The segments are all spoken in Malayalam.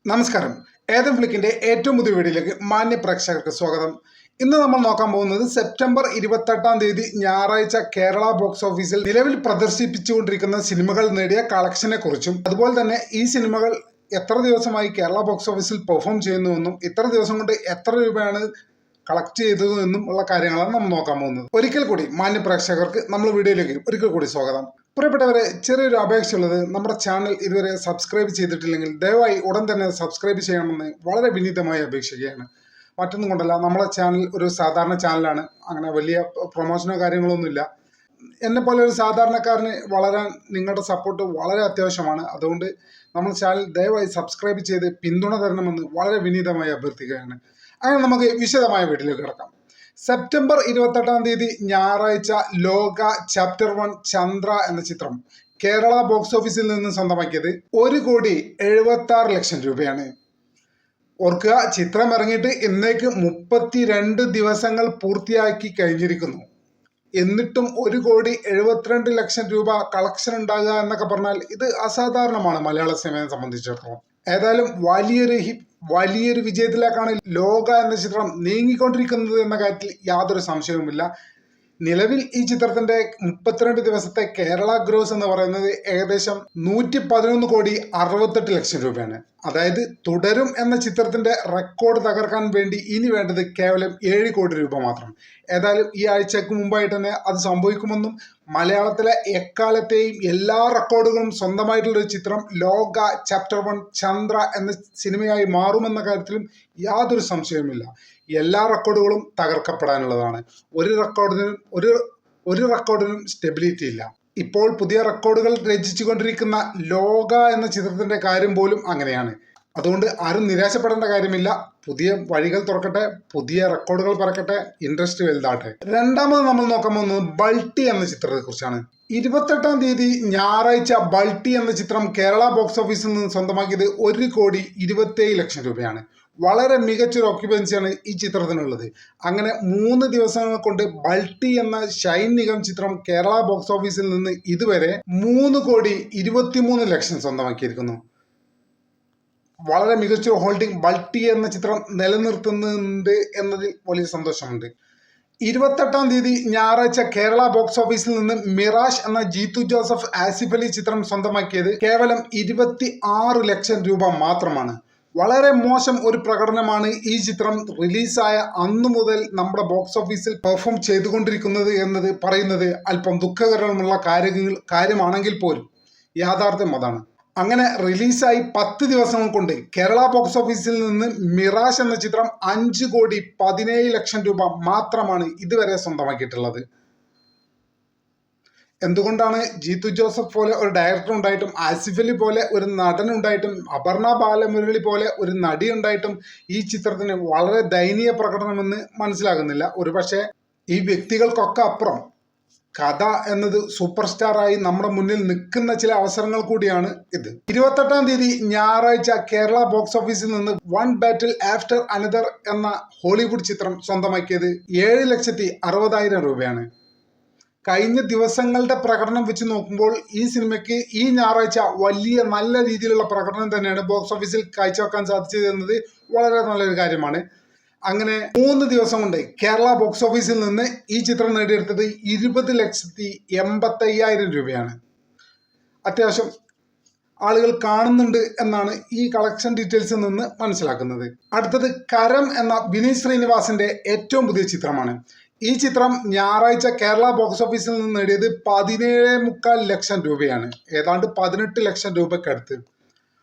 നമസ്കാരം. ഏതൻ ഫ്ലിക്കിന്റെ ഏറ്റവും പുതിയ വീഡിയോയിലേക്ക് മാന്യ പ്രേക്ഷകർക്ക് സ്വാഗതം. ഇന്ന് നമ്മൾ നോക്കാൻ പോകുന്നത് സെപ്റ്റംബർ 28 ഞായറാഴ്ച കേരള ബോക്സ് ഓഫീസിൽ നിലവിൽ പ്രദർശിപ്പിച്ചുകൊണ്ടിരിക്കുന്ന സിനിമകൾ നേടിയ കളക്ഷനെ കുറിച്ചും അതുപോലെ തന്നെ ഈ സിനിമകൾ എത്ര ദിവസമായി കേരള ബോക്സ് ഓഫീസിൽ പെർഫോം ചെയ്യുന്നുവെന്നും ഇത്ര ദിവസം കൊണ്ട് എത്ര രൂപയാണ് കളക്ട് ചെയ്തതെന്നും ഉള്ള കാര്യങ്ങളാണ് നമ്മൾ നോക്കാൻ പോകുന്നത്. ഒരിക്കൽ കൂടി മാന്യ പ്രേക്ഷകർക്ക് നമ്മൾ വീഡിയോയിലേക്ക് ഒരിക്കൽ കൂടി സ്വാഗതം. പ്രിയപ്പെട്ടവരെ, ചെറിയൊരു അപേക്ഷയുള്ളത്, നമ്മുടെ ചാനൽ ഇതുവരെ സബ്സ്ക്രൈബ് ചെയ്തിട്ടില്ലെങ്കിൽ ദയവായി ഉടൻ തന്നെ സബ്സ്ക്രൈബ് ചെയ്യണമെന്ന് വളരെ വിനീതമായി അപേക്ഷിക്കുകയാണ്. മറ്റൊന്നും കൊണ്ടല്ല, നമ്മുടെ ചാനൽ ഒരു സാധാരണ ചാനലാണ്. അങ്ങനെ വലിയ പ്രൊമോഷനോ കാര്യങ്ങളൊന്നുമില്ല. എന്നെ പോലെ ഒരു സാധാരണക്കാരന് വളരാൻ നിങ്ങളുടെ സപ്പോർട്ട് വളരെ അത്യാവശ്യമാണ്. അതുകൊണ്ട് നമ്മുടെ ചാനൽ ദയവായി സബ്സ്ക്രൈബ് ചെയ്ത് പിന്തുണ തരണമെന്ന് വളരെ വിനീതമായി അഭ്യർത്ഥിക്കുകയാണ്. അങ്ങനെ നമുക്ക് വിശദമായ വീഡിയോയിലേക്ക് കിടക്കാം. സെപ്റ്റംബർ 28 ഞായറാഴ്ച ലോക ചാപ്റ്റർ 1 ചന്ദ്ര എന്ന ചിത്രം കേരള ബോക്സ് ഓഫീസിൽ നിന്ന് സ്വന്തമാക്കിയത് 1,76,00,000 രൂപയാണ്. ഓർക്കുക, ചിത്രം ഇറങ്ങിയിട്ട് ഇന്നേക്ക് 32 ദിവസങ്ങൾ പൂർത്തിയാക്കി കഴിഞ്ഞിരിക്കുന്നു. എന്നിട്ടും 1,72,00,000 രൂപ കളക്ഷൻ ഉണ്ടാകുക എന്നൊക്കെ പറഞ്ഞാൽ ഇത് അസാധാരണമാണ് മലയാള സിനിമയെ സംബന്ധിച്ചിടത്തോളം. ഏതായാലും വലിയൊരു വിജയത്തിലേക്കാണ് ലോക എന്ന ചിത്രം നീങ്ങിക്കൊണ്ടിരിക്കുന്നത് എന്ന കാര്യത്തിൽ യാതൊരു സംശയവുമില്ല. നിലവിൽ ഈ ചിത്രത്തിന്റെ 32 ദിവസത്തെ കേരള ഗ്രോസ് എന്ന് പറയുന്നത് ഏകദേശം 111,68,00,000 രൂപയാണ്. അതായത് തുടരും എന്ന ചിത്രത്തിന്റെ റെക്കോർഡ് തകർക്കാൻ വേണ്ടി ഇനി വേണ്ടത് കേവലം 7 കോടി രൂപ മാത്രം. ഏതായാലും ഈ ആഴ്ചക്ക് മുമ്പായിട്ട് തന്നെ അത് സംഭവിക്കുമെന്നും മലയാളത്തിലെ എക്കാലത്തെയും എല്ലാ റെക്കോർഡുകളും സ്വന്തമായിട്ടുള്ള ഒരു ചിത്രം ലോക ചാപ്റ്റർ 1 ചന്ദ്ര എന്ന സിനിമയായി മാറുമെന്ന കാര്യത്തിലും യാതൊരു സംശയവുമില്ല. എല്ലാ റെക്കോർഡുകളും തകർക്കപ്പെടാനുള്ളതാണ്. ഒരു റെക്കോർഡിനും സ്റ്റെബിലിറ്റി ഇല്ല. ഇപ്പോൾ പുതിയ റെക്കോർഡുകൾ രചിച്ചുകൊണ്ടിരിക്കുന്ന ലോക എന്ന ചിത്രത്തിന്റെ കാര്യം പോലും അങ്ങനെയാണ്. അതുകൊണ്ട് ആരും നിരാശപ്പെടേണ്ട കാര്യമില്ല. പുതിയ വഴികൾ തുറക്കട്ടെ, പുതിയ റെക്കോർഡുകൾ പറക്കട്ടെ, ഇൻട്രസ്റ്റ് വലുതാട്ടെ. രണ്ടാമത് നമ്മൾ നോക്കാൻ പോകുന്നത് ബൾട്ടി എന്ന ചിത്രത്തെ കുറിച്ചാണ്. 28 ഞായറാഴ്ച ബൾട്ടി എന്ന ചിത്രം കേരള ബോക്സ് ഓഫീസിൽ നിന്ന് സ്വന്തമാക്കിയത് 1,27,00,000 രൂപയാണ്. വളരെ മികച്ചൊരു ഓക്യുപ്പൻസിയാണ് ഈ ചിത്രത്തിനുള്ളത്. അങ്ങനെ 3 ദിവസങ്ങൾ കൊണ്ട് ബൾട്ടി എന്ന ഷൈൻ നിഗം ചിത്രം കേരള ബോക്സ് ഓഫീസിൽ നിന്ന് ഇതുവരെ 3,23,00,000 സ്വന്തമാക്കിയിരിക്കുന്നു. വളരെ മികച്ച ഹോൾഡിംഗ് ബൾട്ടി എന്ന ചിത്രം നിലനിർത്തുന്നുണ്ട് എന്നതിൽ വലിയ സന്തോഷമുണ്ട്. 28 ഞായറാഴ്ച കേരള ബോക്സ് ഓഫീസിൽ നിന്ന് മിറാഷ് എന്ന ജീത്തു ജോസഫ് ആസിഫ് അലി ചിത്രം സ്വന്തമാക്കിയത് കേവലം 26,00,000 രൂപ മാത്രമാണ്. വളരെ മോശം ഒരു പ്രകടനമാണ് ഈ ചിത്രം റിലീസായ അന്നു മുതൽ നമ്മുടെ ബോക്സ് ഓഫീസിൽ പെർഫോം ചെയ്തുകൊണ്ടിരിക്കുന്നത് എന്നത് പറയുന്നത് അല്പം ദുഃഖകരമുള്ള കാര്യമാണെങ്കിൽ പോലും യാഥാർത്ഥ്യം അതാണ്. അങ്ങനെ റിലീസായി 10 ദിവസങ്ങൾ കൊണ്ട് കേരള ബോക്സ് ഓഫീസിൽ നിന്ന് മിറാഷ് എന്ന ചിത്രം 5,17,00,000 രൂപ മാത്രമാണ് ഇതുവരെ സ്വന്തമാക്കിയിട്ടുള്ളത്. എന്തുകൊണ്ടാണ് ജീത്തു ജോസഫ് പോലെ ഒരു ഡയറക്ടർ ഉണ്ടായിട്ടും ആസിഫ് അലി പോലെ ഒരു നടനുണ്ടായിട്ടും അപർണ ബാലമുരളി പോലെ ഒരു നടി ഉണ്ടായിട്ടും ഈ ചിത്രത്തിന് വളരെ ദയനീയ പ്രകടനമെന്ന് മനസ്സിലാകുന്നില്ല. ഒരുപക്ഷെ ഈ വ്യക്തികൾക്കൊക്കെ അപ്പുറം കഥ എന്നത് സൂപ്പർ സ്റ്റാറായി നമ്മുടെ മുന്നിൽ നിൽക്കുന്ന ചില അവസരങ്ങൾ കൂടിയാണ് ഇത്. 28 ഞായറാഴ്ച കേരള ബോക്സ് ഓഫീസിൽ നിന്ന് വൺ ബാറ്റിൽ ആഫ്റ്റർ അനദർ എന്ന ഹോളിവുഡ് ചിത്രം സ്വന്തമാക്കിയത് 7,60,000 രൂപയാണ്. കഴിഞ്ഞ ദിവസങ്ങളുടെ പ്രകടനം വെച്ച് നോക്കുമ്പോൾ ഈ സിനിമയ്ക്ക് ഈ ഞായറാഴ്ച വലിയ നല്ല രീതിയിലുള്ള പ്രകടനം തന്നെയാണ് ബോക്സ് ഓഫീസിൽ കാഴ്ചവെക്കാൻ സാധിച്ചത് എന്നത് വളരെ നല്ലൊരു കാര്യമാണ്. അങ്ങനെ 3 ദിവസം കൊണ്ട് കേരള ബോക്സ് ഓഫീസിൽ നിന്ന് ഈ ചിത്രം നേടിയെടുത്തത് 20,85,000 രൂപയാണ്. അത്യാവശ്യം ആളുകൾ കാണുന്നുണ്ട് എന്നാണ് ഈ കളക്ഷൻ ഡീറ്റെയിൽസിൽ നിന്ന് മനസ്സിലാക്കുന്നത്. അടുത്തത് കരം എന്ന വിനീത് ശ്രീനിവാസന്റെ ഏറ്റവും പുതിയ ചിത്രമാണ്. ഈ ചിത്രം ഞായറാഴ്ച കേരള ബോക്സ് ഓഫീസിൽ നിന്ന് നേടിയത് 17,25,000 രൂപയാണ്. ഏതാണ്ട് 18 ലക്ഷം രൂപക്കടുത്ത്.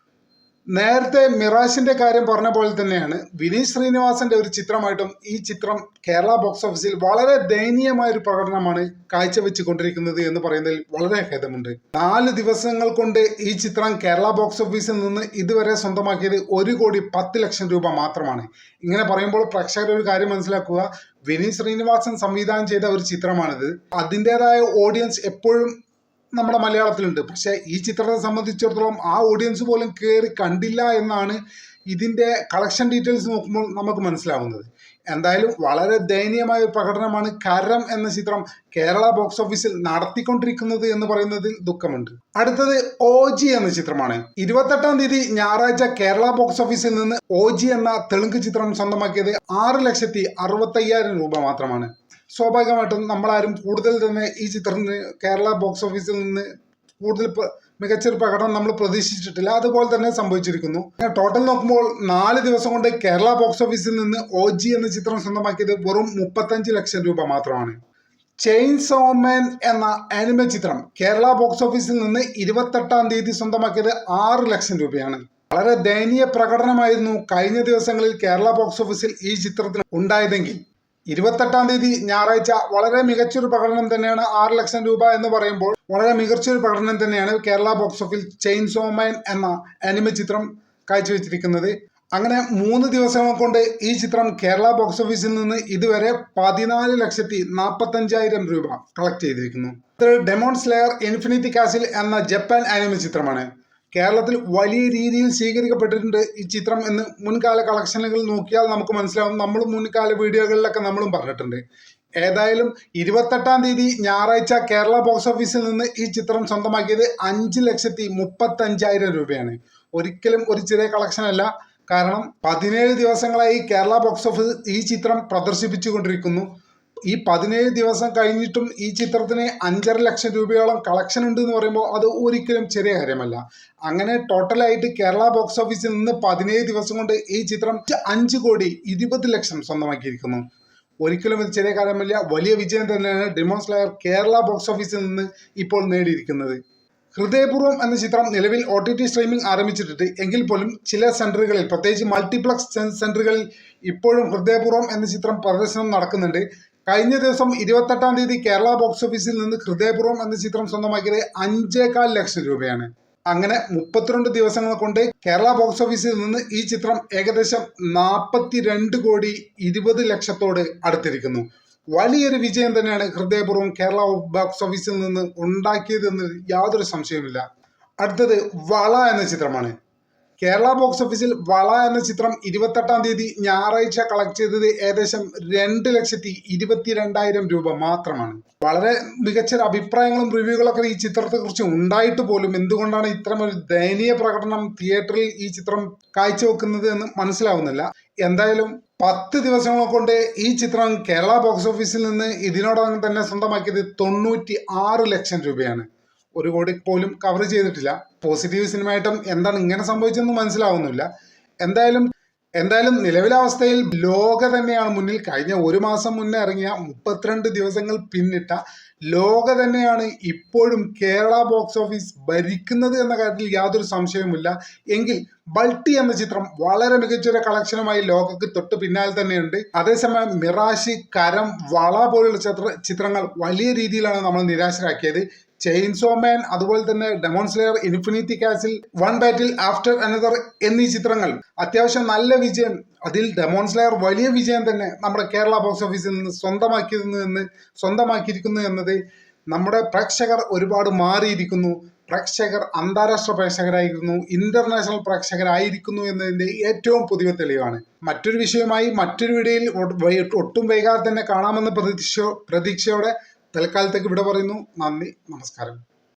നേരത്തെ മിറാഷിന്റെ കാര്യം പറഞ്ഞ പോലെ തന്നെയാണ് വിനീത് ശ്രീനിവാസന്റെ ഒരു ചിത്രമായിട്ടും ഈ ചിത്രം കേരള ബോക്സ് ഓഫീസിൽ വളരെ ദയനീയമായ ഒരു പ്രകടനമാണ് കാഴ്ചവെച്ച് കൊണ്ടിരിക്കുന്നത് എന്ന് പറയുന്നതിൽ വളരെ ഖേദമുണ്ട്. 4 ദിവസങ്ങൾ കൊണ്ട് ഈ ചിത്രം കേരള ബോക്സ് ഓഫീസിൽ നിന്ന് ഇതുവരെ സ്വന്തമാക്കിയത് 1,10,00,000 രൂപ മാത്രമാണ്. ഇങ്ങനെ പറയുമ്പോൾ പ്രേക്ഷകർ ഒരു കാര്യം മനസ്സിലാക്കുക, വിനീത് ശ്രീനിവാസൻ സംവിധാനം ചെയ്ത ഒരു ചിത്രമാണിത്. അതിൻ്റെതായ ഓഡിയൻസ് എപ്പോഴും നമ്മുടെ മലയാളത്തിലുണ്ട്. പക്ഷേ ഈ ചിത്രത്തെ സംബന്ധിച്ചിടത്തോളം ആ ഓഡിയൻസ് പോലും കയറി കണ്ടില്ല എന്നാണ് ഇതിൻ്റെ കളക്ഷൻ ഡീറ്റെയിൽസ് നോക്കുമ്പോൾ നമുക്ക് മനസ്സിലാവുന്നത്. എന്തായാലും വളരെ ദയനീയമായ ഒരു പ്രകടനമാണ് കരം എന്ന ചിത്രം കേരള ബോക്സ് ഓഫീസിൽ നടത്തിക്കൊണ്ടിരിക്കുന്നത് എന്ന് പറയുന്നതിൽ ദുഃഖമുണ്ട്. അടുത്തത് OG എന്ന ചിത്രമാണ്. 28-ാം തീയതി ഞായറാഴ്ച കേരള ബോക്സ് ഓഫീസിൽ നിന്ന് OG എന്ന തെലുങ്ക് ചിത്രം സ്വന്തമാക്കിയത് 6,65,000 രൂപ മാത്രമാണ്. സ്വാഭാവികമായിട്ടും നമ്മളാരും കൂടുതൽ തന്നെ ഈ ചിത്രത്തിന് കേരള ബോക്സ് ഓഫീസിൽ നിന്ന് കൂടുതൽ മികച്ചൊരു പ്രകടനം നമ്മൾ പ്രതീക്ഷിച്ചിട്ടില്ല. അതുപോലെ തന്നെ സംഭവിച്ചിരിക്കുന്നു. ടോട്ടൽ നോക്കുമ്പോൾ 4 ദിവസം കൊണ്ട് കേരള ബോക്സ് ഓഫീസിൽ നിന്ന് OG എന്ന ചിത്രം സ്വന്തമാക്കിയത് വെറും 35 ലക്ഷം രൂപ മാത്രമാണ്. ചെയിൻസോ മാൻ എന്ന ആനിമെ ചിത്രം കേരള ബോക്സ് ഓഫീസിൽ നിന്ന് 28-ാം തീയതി സ്വന്തമാക്കിയത് 6 ലക്ഷം രൂപയാണ്. വളരെ ദയനീയ പ്രകടനമായിരുന്നു കഴിഞ്ഞ ദിവസങ്ങളിൽ കേരള ബോക്സ് ഓഫീസിൽ ഈ ചിത്രത്തിന് ഉണ്ടായതെങ്കിൽ 28-ാം തീയതി ഞായറാഴ്ച വളരെ മികച്ചൊരു പ്രകടനം തന്നെയാണ്. 6 ലക്ഷം രൂപ എന്ന് പറയുമ്പോൾ വളരെ മികച്ചൊരു പ്രകടനം തന്നെയാണ് കേരള ബോക്സ് ഓഫീസിൽ ചെയിൻസോ മാൻ എന്ന ആനിമെ ചിത്രം കാഴ്ചവെച്ചിരിക്കുന്നത്. അങ്ങനെ 3 ദിവസങ്ങൾ കൊണ്ട് ഈ ചിത്രം കേരള ബോക്സ് ഓഫീസിൽ നിന്ന് ഇതുവരെ 14,45,000 രൂപ കളക്ട് ചെയ്തിരിക്കുന്നു. ഇത് ഡെമോൺ സ്ലെയർ ഇൻഫിനിറ്റി കാസിൽ എന്ന ജപ്പാൻ ആനിമെ ചിത്രമാണ്. കേരളത്തിൽ വലിയ രീതിയിൽ സ്വീകരിക്കപ്പെട്ടിട്ടുണ്ട് ഈ ചിത്രം എന്ന് മുൻകാല കളക്ഷനുകൾ നോക്കിയാൽ നമുക്ക് മനസ്സിലാവും. നമ്മൾ മുൻകാല വീഡിയോകളിലൊക്കെ നമ്മളും പറഞ്ഞിട്ടുണ്ട്. ഏതായാലും 28-ാം തീയതി ഞായറാഴ്ച കേരള ബോക്സ് ഓഫീസിൽ നിന്ന് ഈ ചിത്രം സ്വന്തമാക്കിയത് 5,35,000 രൂപയാണ്. ഒരിക്കലും ഒരു ചെറിയ കളക്ഷൻ അല്ല. കാരണം 17 ദിവസങ്ങളായി കേരള ബോക്സ് ഓഫീസ് ഈ ചിത്രം പ്രദർശിപ്പിച്ചു കൊണ്ടിരിക്കുന്നു. ഈ 17 ദിവസം കഴിഞ്ഞിട്ടും ഈ ചിത്രത്തിന് 5.5 ലക്ഷം രൂപയോളം കളക്ഷൻ ഉണ്ട് എന്ന് പറയുമ്പോൾ അത് ഒരിക്കലും ചെറിയ കാര്യമല്ല. അങ്ങനെ ടോട്ടലായിട്ട് കേരള ബോക്സ് ഓഫീസിൽ നിന്ന് 17 ദിവസം കൊണ്ട് ഈ ചിത്രം 5,20,00,000 സ്വന്തമാക്കിയിരിക്കുന്നു. ഒരിക്കലും ഇത് ചെറിയ കാര്യമല്ല. വലിയ വിജയം തന്നെയാണ് ഡെമോൺ സ്ലെയർ കേരള ബോക്സ് ഓഫീസിൽ നിന്ന് ഇപ്പോൾ നേടിയിരിക്കുന്നത്. ഹൃദയപൂർവ്വം എന്ന ചിത്രം നിലവിൽ OTT സ്ട്രീമിംഗ് ആരംഭിച്ചിട്ടുണ്ട്. എങ്കിൽ പോലും ചില സെന്ററുകളിൽ, പ്രത്യേകിച്ച് മൾട്ടിപ്ലക്സ് സെന്ററുകളിൽ ഇപ്പോഴും ഹൃദയപൂർവ്വം എന്ന ചിത്രം പ്രദർശനം നടക്കുന്നുണ്ട്. കഴിഞ്ഞ ദിവസം 28-ാം തീയതി കേരള ബോക്സ് ഓഫീസിൽ നിന്ന് ഹൃദയപൂർവ്വം എന്ന ചിത്രം സ്വന്തമാക്കിയത് 5,15 ലക്ഷം രൂപയാണ്. അങ്ങനെ 32 ദിവസങ്ങൾ കൊണ്ട് കേരള ബോക്സ് ഓഫീസിൽ നിന്ന് ഈ ചിത്രം ഏകദേശം 42,20,00,000 അടുത്തിരിക്കുന്നു. വലിയൊരു വിജയം തന്നെയാണ് ഹൃദയപൂർവ്വം കേരള ബോക്സ് ഓഫീസിൽ നിന്ന് ഉണ്ടാക്കിയതെന്ന് യാതൊരു സംശയവുമില്ല. അടുത്തത് വള എന്ന ചിത്രമാണ്. കേരള ബോക്സ് ഓഫീസിൽ വള എന്ന ചിത്രം 28-ാം തീയതി ഞായറാഴ്ച കളക്ട് ചെയ്തത് ഏകദേശം 2,22,000 രൂപ മാത്രമാണ്. വളരെ മികച്ച അഭിപ്രായങ്ങളും റിവ്യൂകളൊക്കെ ഈ ചിത്രത്തെക്കുറിച്ച് ഉണ്ടായിട്ട് പോലും എന്തുകൊണ്ടാണ് ഇത്തരമൊരു ദയനീയ പ്രകടനം തിയേറ്ററിൽ ഈ ചിത്രം കാഴ്ചവെക്കുന്നത് എന്ന് മനസ്സിലാവുന്നില്ല. എന്തായാലും 10 ദിവസങ്ങൾ കൊണ്ട് ഈ ചിത്രം കേരള ബോക്സ് ഓഫീസിൽ നിന്ന് ഇതിനോടകം തന്നെ സ്വന്തമാക്കിയത് 96 ലക്ഷം രൂപയാണ്. 1 കോടി പോലും കവർ ചെയ്തിട്ടില്ല. പോസിറ്റീവ് സിനിമയായിട്ടും എന്താണ് ഇങ്ങനെ സംഭവിച്ചതെന്ന് മനസ്സിലാവുന്നില്ല. എന്തായാലും നിലവിലെ അവസ്ഥയിൽ ലോക തന്നെയാണ് മുന്നിൽ. കഴിഞ്ഞ 1 മാസം മുന്നേ ഇറങ്ങിയ 32 ദിവസങ്ങൾ പിന്നിട്ട ലോക തന്നെയാണ് ഇപ്പോഴും കേരള ബോക്സ് ഓഫീസ് ഭരിക്കുന്നത് എന്ന കാര്യത്തിൽ യാതൊരു സംശയവുമില്ല. എങ്കിൽ ബൾട്ടി എന്ന ചിത്രം വളരെ മികച്ചൊരു കളക്ഷനുമായി ലോകക്ക് തൊട്ട് പിന്നാലെ തന്നെയുണ്ട്. അതേസമയം മിറാഷ്, കരം, വള പോലുള്ള ചിത്രങ്ങൾ വലിയ രീതിയിലാണ് നമ്മൾ നിരാശരാക്കിയത്. ചെയിൻസോ മാൻ, അതുപോലെ തന്നെ demon slayer infinity castle, one battle after another എന്നീ ചിത്രങ്ങൾ അത്യാവശ്യം നല്ല വിജയം, അതിൽ ഡെമോൺ സ്ലെയർ വലിയ വിജയം തന്നെ നമ്മുടെ കേരള ബോക്സ് ഓഫീസിൽ നിന്ന് സ്വന്തമാക്കിയിരിക്കുന്നു എന്നത് നമ്മുടെ പ്രേക്ഷകർ ഒരുപാട് മാറിയിരിക്കുന്നു. പ്രേക്ഷകർ അന്താരാഷ്ട്ര പ്രേക്ഷകരായിരിക്കുന്നു, ഇന്റർനാഷണൽ പ്രേക്ഷകരായിരിക്കുന്നു എന്നതിൻ്റെ ഏറ്റവും പുതിയ തെളിവാണ്. മറ്റൊരു വിഷയവുമായി മറ്റൊരു വീഡിയോയിൽ ഒട്ടും വൈകാതെ തന്നെ കാണാമെന്ന പ്രതീക്ഷയോടെ തൽക്കാലത്തേക്ക് ഇവിടെ പറയുന്നു. നന്ദി, നമസ്കാരം.